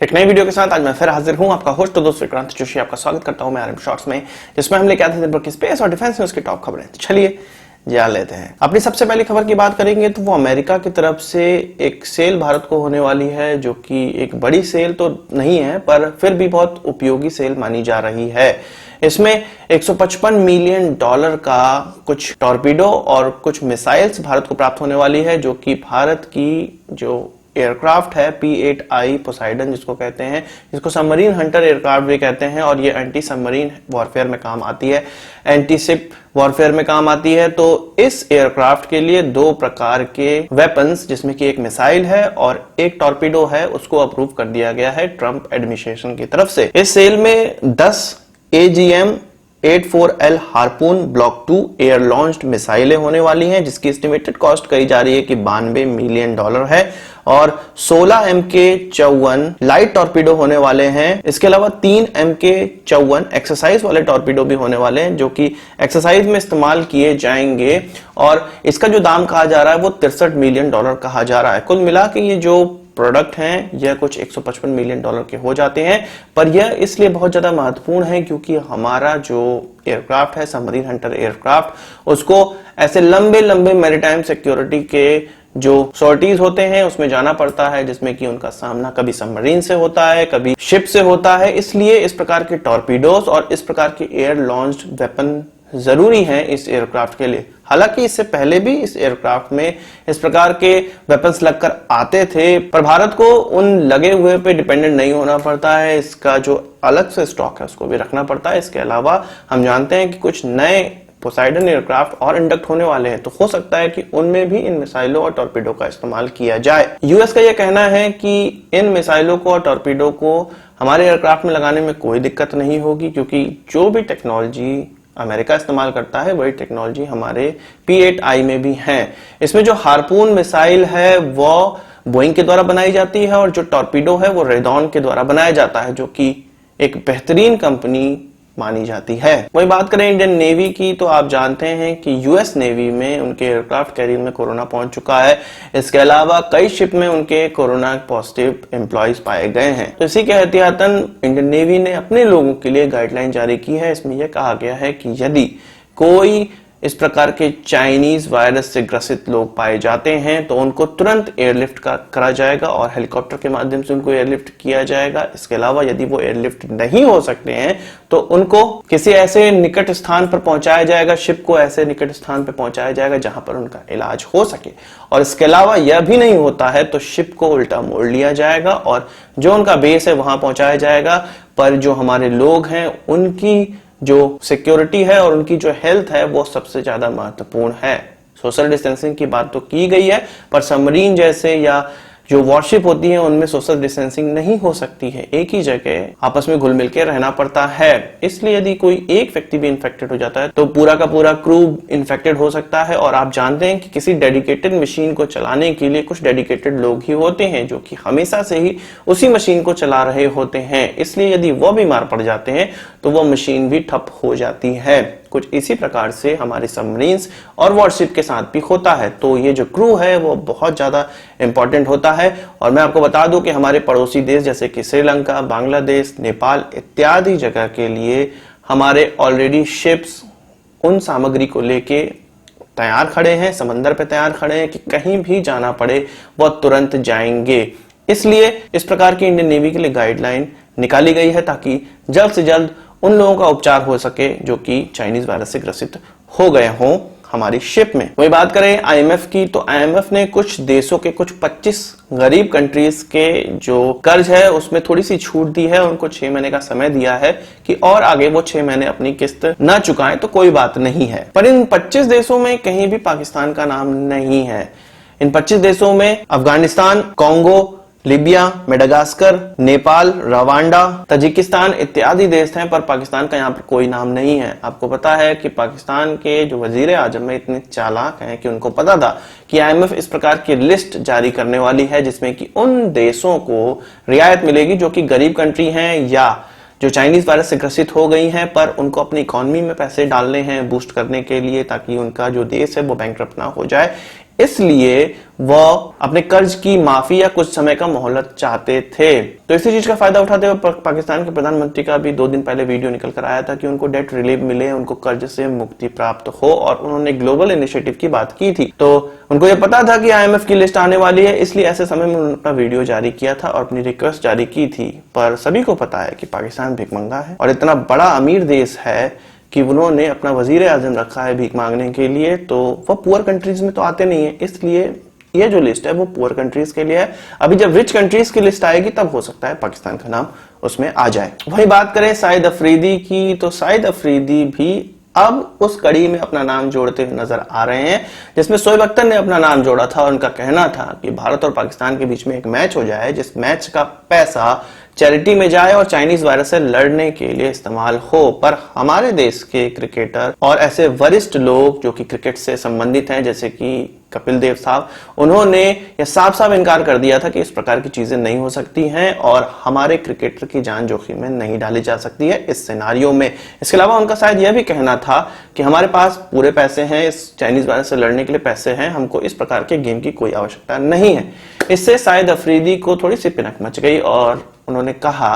एक नई वीडियो के साथ आज मैं फिर हाजिर हूं, आपका होस्ट दोस्त विक्रांत जोशी। आपका स्वागत करता हूं मैं आरएम शॉर्ट्स में, जिसमें हम लेके आते हैं दिन भर की स्पेस और डिफेंस न्यूज की टॉप खबरें। तो चलिए जान लेते हैं। अपनी सबसे पहली खबर की बात करेंगे तो वो अमेरिका की तरफ से एक सेल भारत को होने वाली है, जो कि एक बड़ी सेल तो नहीं है पर फिर भी बहुत उपयोगी सेल मानी जा रही है। इसमें $155 मिलियन का कुछ टॉर्पीडो और कुछ मिसाइल्स भारत को प्राप्त होने वाली है, जो कि भारत की जो एयरक्राफ्ट है P-8I पोसाइडन जिसको कहते हैं, जिसको सबमरीन हंटर एयरक्राफ्ट भी कहते हैं, और ये एंटी सबमरीन वॉरफेयर में काम आती है, एंटी शिप वॉरफेयर में काम आती है। तो इस एयरक्राफ्ट के लिए दो प्रकार के वेपन्स, जिसमें कि एक मिसाइल है और एक टॉर्पीडो है, उसको अप्रूव कर दिया गया है ट्रंप एडमिनिस्ट्रेशन की तरफ से। इस सेल में 10 AGM-84L harpoon block 2 air launched मिसाइलें होने वाली हैं, जिसकी एस्टिमेटेड कॉस्ट कही जा रही है कि $92 मिलियन है, और 16 MK-54 लाइट टॉर्पीडो होने वाले हैं। इसके अलावा 3 MK-54 एक्सरसाइज वाले टॉर्पीडो भी होने वाले हैं, जो कि एक्सरसाइज में इस्तेमाल किए जाएंगे, और इसका जो दाम कहा जा रहा है वो $63 मिलियन कहा जा रहा है। कुल मिला के ये जो प्रोडक्ट हैं यह कुछ $155 मिलियन के हो जाते हैं, पर यह इसलिए बहुत ज्यादा महत्वपूर्ण है क्योंकि हमारा जो एयरक्राफ्ट है सबमरीन हंटर एयरक्राफ्ट, उसको ऐसे लंबे लंबे मैरीटाइम सिक्योरिटी के जो सॉर्टीज होते हैं उसमें जाना पड़ता है, जिसमें कि उनका सामना कभी सबमरीन से होता है, कभी शिप से होता है। इसलिए इस प्रकार के टॉर्पीडोज और इस प्रकार के एयर लॉन्च्ड वेपन जरूरी हैं इस एयरक्राफ्ट के लिए। हालांकि इससे पहले भी इस एयरक्राफ्ट में इस प्रकार के वेपन्स लगकर आते थे, पर भारत को उन लगे हुए पे डिपेंडेंट नहीं होना पड़ता है। इसका जो अलग से स्टॉक है उसको भी रखना पड़ता है। इसके अलावा हम जानते हैं कि कुछ नए पोसाइडन एयरक्राफ्ट और इंडक्ट होने वाले हैं, तो हो सकता है कि उनमें भी इन मिसाइलों और टॉर्पीडो का इस्तेमाल किया जाए। यूएस का यह कहना है कि इन मिसाइलों को और टॉर्पीडो को हमारे एयरक्राफ्ट में लगाने में कोई दिक्कत नहीं होगी, क्योंकि जो भी टेक्नोलॉजी अमेरिका इस्तेमाल करता है वही टेक्नोलॉजी हमारे P-8I में भी है। इसमें जो हार्पून मिसाइल है वो बोइंग के द्वारा बनाई जाती है, और जो टॉर्पीडो है वो रेडॉन के द्वारा बनाया जाता है, जो कि एक बेहतरीन कंपनी मानी जाती है। वही बात करें इंडियन नेवी की, तो आप जानते हैं कि यूएस नेवी में उनके एयरक्राफ्ट कैरियर में कोरोना पहुंच चुका है। इसके अलावा कई शिप में उनके कोरोना पॉजिटिव एम्प्लॉयज पाए गए हैं। तो इसी के एहतियातन इंडियन नेवी ने अपने लोगों के लिए गाइडलाइन जारी की है। इसमें यह कहा गया है कि यदि कोई इस प्रकार के चाइनीज वायरस से ग्रसित लोग पाए जाते हैं तो उनको तुरंत एयरलिफ्ट करा जाएगा और हेलीकॉप्टर के माध्यम से उनको एयरलिफ्ट किया जाएगा। इसके अलावा यदि वो एयरलिफ्ट नहीं हो सकते हैं तो उनको किसी ऐसे निकट स्थान पर पहुंचाया जाएगा, शिप को ऐसे निकट स्थान पर पहुंचाया जाएगा जहां पर उनका इलाज हो सके। और इसके अलावा यह भी नहीं होता है तो शिप को उल्टा मोड़ लिया जाएगा और जो उनका बेस है वहां पहुंचाया जाएगा। पर जो हमारे लोग हैं उनकी जो सिक्योरिटी है और उनकी जो हेल्थ है वो सबसे ज्यादा महत्वपूर्ण है। सोशल डिस्टेंसिंग की बात तो की गई है, पर सबमरीन जैसे या जो वॉरशिप होती है उनमें सोशल डिस्टेंसिंग नहीं हो सकती है, एक ही जगह आपस में घुल मिल के रहना पड़ता है। इसलिए यदि कोई एक व्यक्ति भी इन्फेक्टेड हो जाता है तो पूरा का पूरा क्रू इन्फेक्टेड हो सकता है। और आप जानते हैं कि किसी डेडिकेटेड मशीन को चलाने के लिए कुछ डेडिकेटेड लोग ही होते हैं, जो कि हमेशा से ही उसी मशीन को चला रहे होते हैं। इसलिए यदि वो बीमार पड़ जाते हैं तो वो मशीन भी ठप हो जाती है। कुछ इसी प्रकार से हमारे सबमरीन्स और वॉरशिप के साथ भी होता है। तो ये जो क्रू है वो बहुत ज्यादा इंपॉर्टेंट होता है। और मैं आपको बता दूं कि हमारे पड़ोसी देश जैसे कि श्रीलंका, बांग्लादेश, नेपाल इत्यादि जगह के लिए हमारे ऑलरेडी शिप्स उन सामग्री को लेके तैयार खड़े हैं, समंदर पे तैयार खड़े हैं कि कहीं भी जाना पड़े वो तुरंत जाएंगे। इसलिए इस प्रकार की इंडियन नेवी के लिए गाइडलाइन निकाली गई है ताकि जल्द से जल्द उन लोगों का उपचार हो सके जो कि चाइनीज वायरस से ग्रसित हो गए हों हमारी शिप में। वही बात करें आईएमएफ की, तो आईएमएफ ने कुछ देशों के कुछ 25 गरीब कंट्रीज के जो कर्ज है उसमें थोड़ी सी छूट दी है। उनको 6 महीने का समय दिया है कि और आगे वो 6 महीने अपनी किस्त न चुकाएं तो कोई बात नहीं है। पर इन 25 देशों में कहीं भी पाकिस्तान का नाम नहीं है। इन 25 देशों में Afghanistan, Congo, Libya, Madagascar, Nepal, Rwanda, Tajikistan इत्यादि देश हैं, पर पाकिस्तान का यहाँ पर कोई नाम नहीं है। आपको पता है कि पाकिस्तान के जो वजीर आजम है इतने चालाक हैं कि उनको पता था कि आईएमएफ इस प्रकार की लिस्ट जारी करने वाली है जिसमें कि उन देशों को रियायत मिलेगी जो कि गरीब कंट्री हैं या जो चाइनीज वायरस से ग्रसित हो गई हैं, पर उनको अपनी इकोनॉमी में पैसे डालने हैं बूस्ट करने के लिए ताकि उनका जो देश है वो बैंकरप्ट ना हो जाए। इसलिए वो अपने कर्ज की माफी या कुछ समय का मोहलत चाहते थे। तो इसी चीज का फायदा उठाते हुए पाकिस्तान के प्रधानमंत्री का भी 2 दिन पहले वीडियो निकल कर आया था कि उनको डेट रिलीफ मिले, उनको कर्ज से मुक्ति प्राप्त हो, और उन्होंने ग्लोबल इनिशिएटिव की बात की थी। तो उनको ये पता था कि IMF की लिस्ट आने वाली है, इसलिए ऐसे समय में उन्होंने अपना वीडियो जारी किया था और अपनी रिक्वेस्ट जारी की थी। पर सभी को पता है कि पाकिस्तान भिखमंगा है और इतना बड़ा अमीर देश है कि उन्होंने अपना वजीर आजम रखा है भीख मांगने के लिए, तो वो पुअर कंट्रीज में तो आते नहीं है, इसलिए ये जो लिस्ट है वो पुअर कंट्रीज के लिए है। अभी जब रिच कंट्रीज की लिस्ट आएगी तब हो सकता है पाकिस्तान का नाम उसमें आ जाए। वही बात करें शाहिद अफरीदी की, तो शाहिद अफरीदी भी अब उस कड़ी में अपना नाम जोड़ते हुए नजर आ रहे हैं जिसमें शोएब अख्तर ने अपना नाम जोड़ा था और उनका कहना था कि भारत और पाकिस्तान के बीच में एक मैच हो जाए जिस मैच का पैसा चैरिटी में जाए और चाइनीज वायरस से लड़ने के लिए इस्तेमाल हो। पर हमारे देश के क्रिकेटर और ऐसे वरिष्ठ लोग जो कि क्रिकेट से संबंधित हैं जैसे कि कपिल देव साहब, उन्होंने यह साफ साफ इनकार कर दिया था कि इस प्रकार की चीजें नहीं हो सकती हैं और हमारे क्रिकेटर की जान जोखिम में नहीं डाली जा सकती है इस सिनारियो में। इसके अलावा उनका शायद यह भी कहना था कि हमारे पास पूरे पैसे हैं, इस चाइनीज वायरस से लड़ने के लिए पैसे हैं, हमको इस प्रकार के गेम की कोई आवश्यकता नहीं है। इससे शाहिद अफरीदी को थोड़ी सी पिनक मच गई और उन्होंने कहा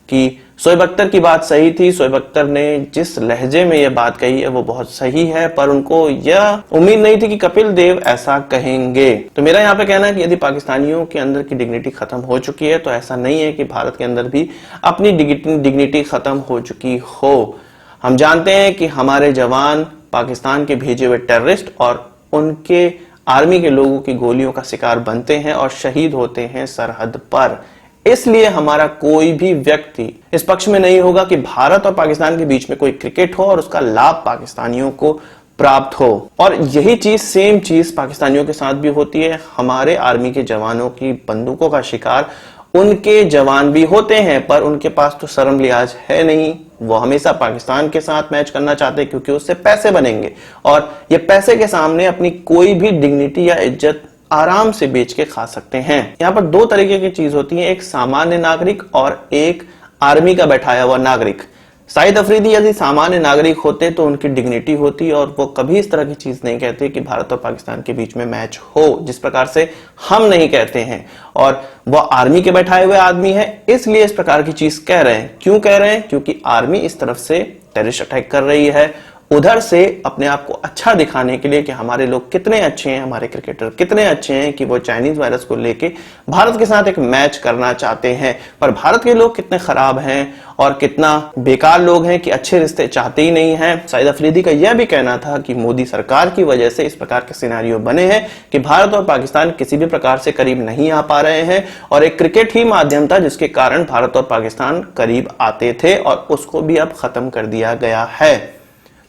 कि शोएब अख्तर की बात सही थी, शोएब अख्तर ने जिस लहजे में यह बात कही है वो बहुत सही है, पर उनको यह उम्मीद नहीं थी कि कपिल देव ऐसा कहेंगे। तो मेरा यहाँ पे कहना है कि यदि पाकिस्तानियों के अंदर की डिग्निटी खत्म हो चुकी है तो ऐसा नहीं है कि भारत के अंदर भी अपनी डिग्निटी खत्म हो चुकी हो। हम जानते हैं कि हमारे जवान पाकिस्तान के भेजे हुए टेररिस्ट और उनके आर्मी के लोगों की गोलियों का शिकार बनते हैं और शहीद होते हैं सरहद पर। इसलिए हमारा कोई भी व्यक्ति इस पक्ष में नहीं होगा कि भारत और पाकिस्तान के बीच में कोई क्रिकेट हो और उसका लाभ पाकिस्तानियों को प्राप्त हो। और यही चीज सेम चीज पाकिस्तानियों के साथ भी होती है। हमारे आर्मी के जवानों की बंदूकों का शिकार उनके जवान भी होते हैं, पर उनके पास तो शर्म लिहाज है नहीं, वो हमेशा पाकिस्तान के साथ मैच करना चाहते हैं क्योंकि उससे पैसे बनेंगे और ये पैसे के सामने अपनी कोई भी डिग्निटी या इज्जत आराम से बेच के खा सकते हैं। यहाँ पर 2 तरीके की चीज होती है, एक सामान्य नागरिक और एक आर्मी का बैठाया हुआ नागरिक। शाहिद अफरीदी यदि सामान्य नागरिक होते तो उनकी डिग्निटी होती और वो कभी इस तरह की चीज नहीं कहते कि भारत और पाकिस्तान के बीच में मैच हो, जिस प्रकार से हम नहीं कहते हैं। और वो आर्मी के बैठाए हुए आदमी है इसलिए इस प्रकार की चीज कह रहे हैं। क्यों कह रहे हैं? क्योंकि आर्मी इस तरफ से टेररिस्ट अटैक कर रही है, उधर से अपने आप को अच्छा दिखाने के लिए कि हमारे लोग कितने अच्छे हैं, हमारे क्रिकेटर कितने अच्छे हैं कि वो चाइनीज वायरस को लेके भारत के साथ एक मैच करना चाहते हैं। पर भारत के लोग कितने खराब हैं और कितना बेकार लोग हैं कि अच्छे रिश्ते चाहते ही नहीं हैं। शाहिद अफरीदी का यह भी कहना था कि मोदी सरकार की वजह से इस प्रकार के सिनेरियो बने हैं कि भारत और पाकिस्तान किसी भी प्रकार से करीब नहीं आ पा रहे हैं और एक क्रिकेट ही माध्यम था जिसके कारण भारत और पाकिस्तान करीब आते थे और उसको भी अब खत्म कर दिया गया है।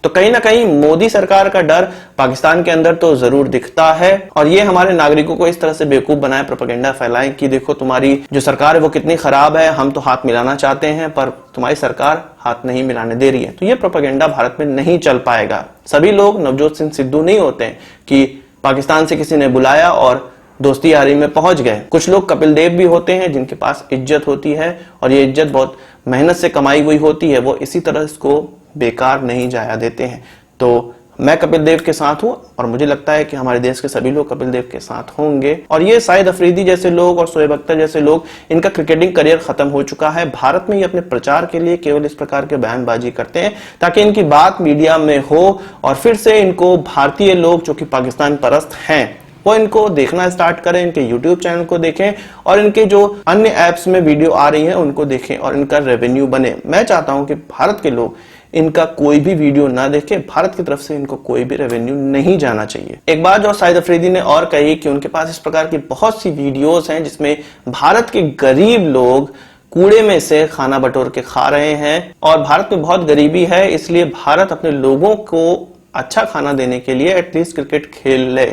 तो कहीं ना कहीं मोदी सरकार का डर पाकिस्तान के अंदर तो जरूर दिखता है और ये हमारे नागरिकों को इस तरह से बेवकूफ बनाए, प्रोपेगेंडा फैलाएं कि देखो तुम्हारी जो सरकार है वो कितनी खराब है, हम तो हाथ मिलाना चाहते हैं पर तुम्हारी सरकार हाथ नहीं मिलाने दे रही है। तो ये प्रोपेगेंडा भारत में नहीं चल पाएगा। सभी लोग नवजोत सिंह सिद्धू नहीं होते हैं कि पाकिस्तान से किसी ने बुलाया और दोस्ती यारी में पहुंच गए। कुछ लोग कपिल देव भी होते हैं जिनके पास इज्जत होती है और ये इज्जत बहुत मेहनत से कमाई हुई होती है, वो इसी तरह इसको बेकार नहीं जाया देते हैं। तो मैं कपिल देव के साथ हूं और मुझे लगता है कि हमारे देश के सभी लोग कपिल देव के साथ होंगे। और ये शाहिद अफरीदी जैसे लोग और शोएब अख्तर जैसे लोग, इनका क्रिकेटिंग करियर खत्म हो चुका है। भारत में ये अपने प्रचार के लिए केवल इस प्रकार के बयानबाजी करते हैं ताकि इनकी बात मीडिया में हो और फिर से इनको भारतीय लोग जो कि पाकिस्तान परस्त हैं वो इनको देखना स्टार्ट करें, इनके YouTube चैनल को देखें और इनके जो अन्य ऐप्स में वीडियो आ रही हैं उनको देखें और इनका रेवेन्यू बने। मैं चाहता हूं कि भारत के लोग इनका कोई भी वीडियो ना देखे, भारत की तरफ से इनको कोई भी रेवेन्यू नहीं जाना चाहिए। एक बात जो शाहिद अफरीदी ने और कही कि उनके पास इस प्रकार की बहुत सी वीडियोस हैं जिसमें भारत के गरीब लोग कूड़े में से खाना बटोर के खा रहे हैं और भारत में बहुत गरीबी है, इसलिए भारत अपने लोगों को अच्छा खाना देने के लिए एटलीस्ट क्रिकेट खेल ले।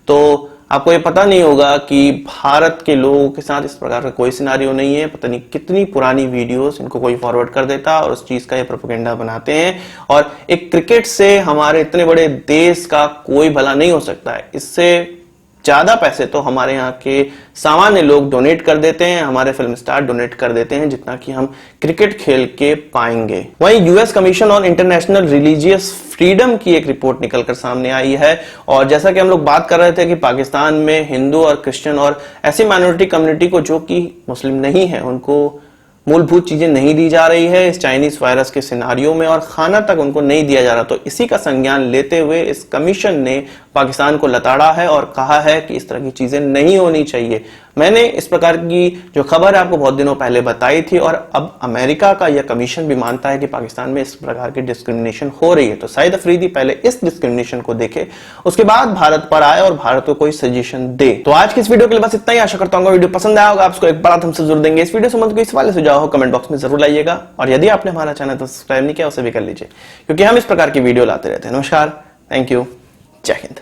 तो आपको ये पता नहीं होगा कि भारत के लोगों के साथ इस प्रकार का कोई सिनारियो नहीं है। पता नहीं कितनी पुरानी वीडियोस इनको कोई फॉरवर्ड कर देता और उस चीज का ये प्रोपेगेंडा बनाते हैं। और एक क्रिकेट से हमारे इतने बड़े देश का कोई भला नहीं हो सकता है। इससे ज्यादा पैसे तो हमारे यहाँ के सामान्य लोग डोनेट कर देते हैं, हमारे फिल्म स्टार डोनेट कर देते हैं, जितना कि हम क्रिकेट खेल के पाएंगे। वहीं US commission on international religious freedom की एक रिपोर्ट निकलकर सामने आई है, और जैसा कि हम लोग बात कर रहे थे कि पाकिस्तान में हिंदू और क्रिश्चियन और ऐसी माइनॉरिटी कम्युनिटी को जो कि मुस्लिम नहीं है उनको मूलभूत चीजें नहीं दी जा रही है इस चाइनीज वायरस के सिनारियों में, और खाना तक उनको नहीं दिया जा रहा। तो इसी का संज्ञान लेते हुए इस कमीशन ने पाकिस्तान को लताड़ा है और कहा है कि इस तरह की चीजें नहीं होनी चाहिए। मैंने इस प्रकार की जो खबर है आपको बहुत दिनों पहले बताई थी, और अब अमेरिका का यह कमीशन भी मानता है कि पाकिस्तान में इस प्रकार की डिस्क्रिमिनेशन हो रही है। तो शाहिद अफरीदी पहले इस डिस्क्रिमिनेशन को देखे, उसके बाद भारत पर आए और भारत को कोई सजेशन दे। तो आज की इस वीडियो के लिए बस इतना ही। आशा करता हूँ वीडियो पसंद आया होगा, आपको एक बार हमसे जरूर देंगे। इस वीडियो संबंध कोई सवाल सुझाव हो कमेंट बॉक्स में जरूर लाइएगा, और यदि आपने हमारा चैनल तो सब्सक्राइब नहीं किया उसे भी कर लीजिए, क्योंकि हम इस प्रकार की वीडियो लाते रहते हैं। नमस्कार, थैंक यू, जय हिंद।